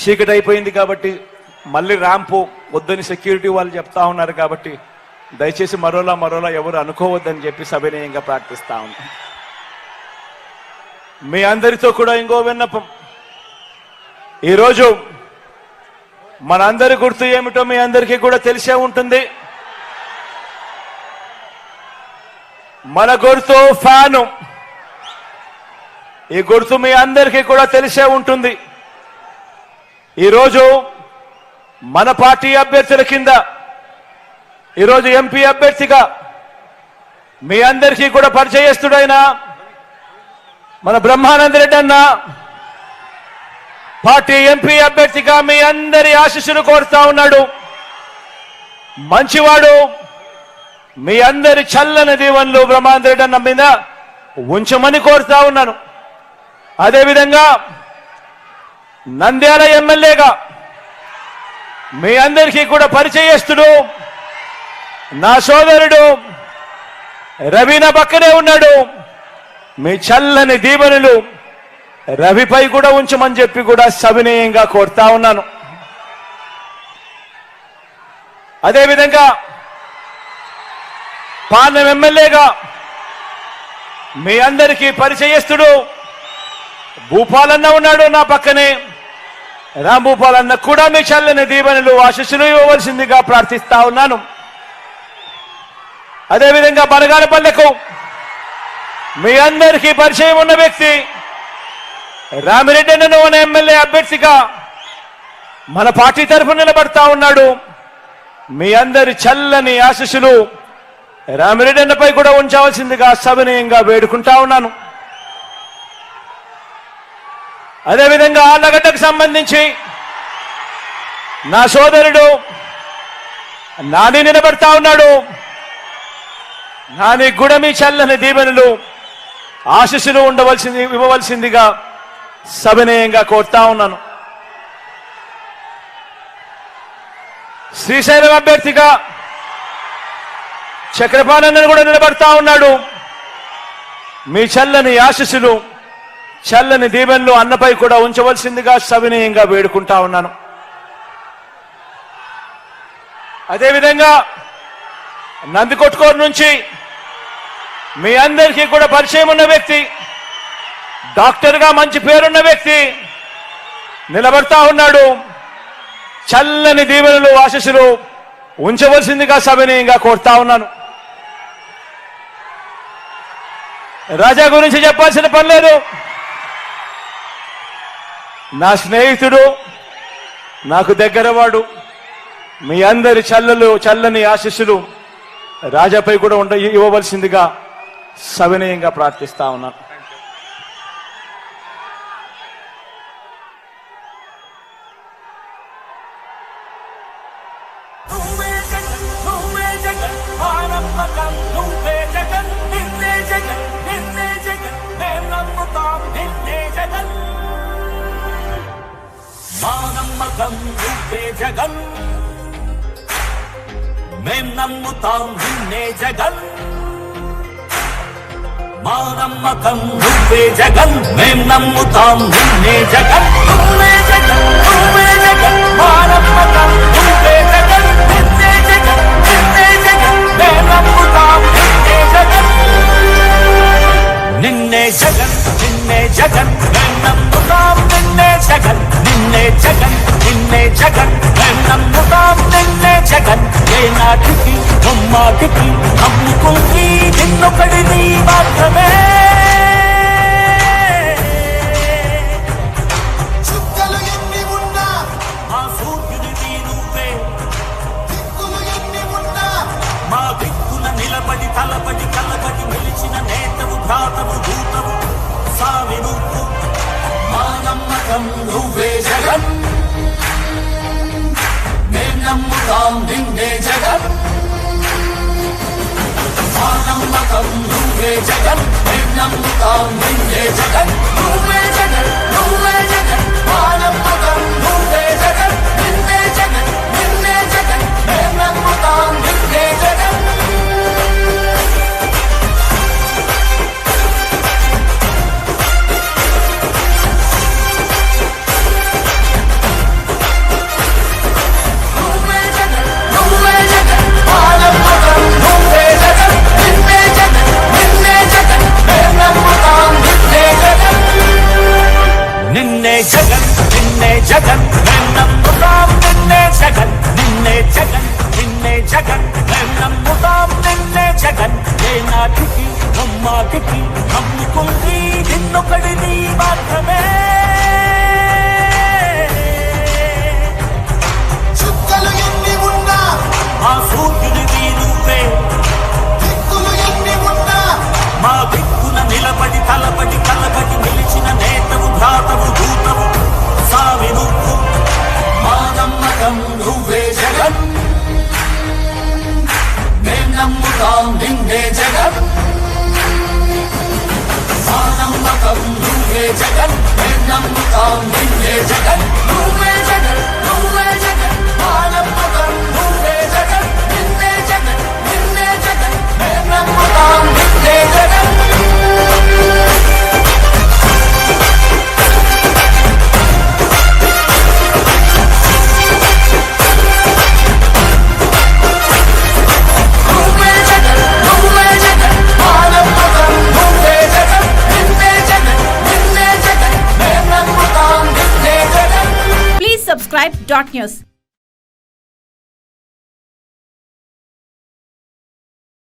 చీకటి అయిపోయింది కాబట్టి మళ్ళీ ర్యాంపు వద్దని సెక్యూరిటీ వాళ్ళు చెప్తా ఉన్నారు కాబట్టి దయచేసి మరోలా ఎవరు అనుకోవద్దని చెప్పి సవినయంగా ప్రార్థిస్తా ఉన్నాం. మీ అందరితో కూడా ఇంకో విన్నపం. ఈరోజు మనందరి గుర్తు ఏమిటో మీ అందరికీ కూడా తెలిసే ఉంటుంది. మన గుర్తు ఫ్యాను. ఈ గుర్తు మీ అందరికీ కూడా తెలిసే ఉంటుంది. ఈరోజు మన పార్టీ అభ్యర్థుల కింద ఈరోజు ఎంపీ అభ్యర్థిగా మీ అందరికీ కూడా పరిచయస్తుడైన మన బ్రహ్మానంద రెడ్డి అన్న పార్టీ ఎంపీ అభ్యర్థిగా మీ అందరి ఆశీస్సులు కోరుతా ఉన్నాడు. మంచివాడు. మీ అందరి చల్లని దీవెనలు బ్రహ్మానంద రెడ్డి అన్న మీద ఉంచమని కోరుతా ఉన్నాను. అదేవిధంగా నంద్యాల ఎమ్మెల్యేగా మీ అందరికీ కూడా పరిచయస్తుడు నా సోదరుడు రవి నా పక్కనే ఉన్నాడు. మీ చల్లని దీవెనలు రవిపై కూడా ఉంచమని చెప్పి కూడా సవినయంగా కోరుతా ఉన్నాను. అదేవిధంగా పాలెం ఎమ్మెల్యేగా మీ అందరికీ పరిచయస్తుడు భూపాలన్న ఉన్నాడు నా పక్కనే. రాంభూపాలన్న కూడా మీ చల్లని దీవెనలు ఆశీస్సులు ఇవ్వవలసిందిగా ప్రార్థిస్తా ఉన్నాను. అదేవిధంగా బనగానపల్లెకు మీ అందరికీ పరిచయం ఉన్న వ్యక్తి రామిరెడ్డి అన్నను అనే ఎమ్మెల్యే అభ్యర్థిగా మన పార్టీ తరఫున నిలబడతా ఉన్నాడు. మీ అందరి చల్లని ఆశీస్సులు రామిరెడ్డి అన్నపై కూడా ఉంచవలసిందిగా సవినయంగా వేడుకుంటా ఉన్నాను. అదేవిధంగా ఆళ్లగడ్డకు సంబంధించి నా సోదరుడు నాని నిలబడతా ఉన్నాడు. నాని కూడా మీ చల్లని దీవెనలు ఆశీస్సులు ఇవ్వవలసిందిగా సవినయంగా కోరుతా ఉన్నాను. శ్రీశైలం అభ్యర్థిగా చక్రపాణి కూడా నిలబడతా ఉన్నాడు. మీ చల్లని ఆశీస్సులు చల్లని దీవెనలు అన్నపై కూడా ఉంచవలసిందిగా సవినయంగా వేడుకుంటా ఉన్నాను. అదేవిధంగా నందికొట్కూరు నుంచి మీ అందరికీ కూడా పరిచయం ఉన్న వ్యక్తి, డాక్టర్గా మంచి పేరున్న వ్యక్తి నిలబడతా ఉన్నాడు. చల్లని దీవెనలు ఆశీస్సులు ఉంచవలసిందిగా సవినయంగా కోరుతా ఉన్నాను. రాజా గురించి చెప్పాల్సిన పని లేదు. నా స్నేహితుడు, నాకు దగ్గరవాడు. మీ అందరి చల్లని ఆశీస్సులు రాజాపై కూడా ఇవ్వవలసిందిగా సవినయంగా ప్రార్థిస్తా ఉన్నాను. జగన్ మేం నమ్ముతాం నిన్నే జగన్, మా నమ్మకం నువ్వే జగన్, మేం నమ్ముతాం నిన్నే జగన్, నువ్వే జగన్, నువ్వే జగన్, మా నమ్మకం నువ్వే జగన్, నిన్నే జగన్, నిన్నే జగన్, మేం నమ్ముతాం నిన్నే జగన్, నిన్నే జగన్, నిన్నే జగన్, మేం నమ్ముతాం నిన్నే జగన్, నిన్నే జగన్, నిన్నే జగన్, మేం నమ్ముతాం నిన్నే జగన్, ఏ నాటికి బొమ్మాటికి నమ్ముకుంది నిన్నొకడిని మాత్రమే. చుక్కలు ఎన్ని ఉన్నా మా సూర్యుడివి నువ్వే, దిక్కులు ఎన్ని ఉన్నా మా దిక్కున నిలబడి తలబడి కలబడి నిలిచిన నేతవు భ్రాతవు దూతవు సావి నువ్వు, మా నమ్మకం నువ్వే జగన్, మేం నమ్ముతాం నిన్నే జగన్, మా నమ్మకం నువ్వే జగన్, మేం నమ్ముతాం నిన్నే జగన్, నువ్వే జగన్, నువ్వే జగన్, మా నమ్మకం నువ్వే జగన్, నిన్నే జగన్, నిన్నే జగన్, మేం నమ్ముతాం నిన్నే జగన్. నాటికి నమ్ముకుంది నిన్నొకడిని మాత్రమే. చుక్కలు ఎన్ని ఉన్నా మా సూర్యునివి నువ్వే, దిక్కులు ఎన్ని ఉన్నా మా దిక్కున నిలబడి తలబడి కలబడి నిలిచిన నేతవు భ్రాతవు దూతవు సావి నువ్వు. మా నమ్మకం నువ్వే జగన్, మేం నమ్ముతాం నిన్నే జగన్. మా నమ్మకం నువ్వే జగన్, మేం నమ్ముతాం నిన్నే జగన్. నువ్వే జగన్, నువ్వే జగన్, మా నమ్మకం నువ్వే జగన్, నిన్నే జగన్, నిన్నే జగన్, మేం నమ్ముతాం నిన్నే జగన్. నువ్వే జగన్, నువ్వే జగన్, మా నమ్మకం నువ్వే జగన్, నిన్నే జగన్, నిన్నే జగన్, మేం నమ్ముతాం నిన్నే Jagan. Please subscribe Dot News.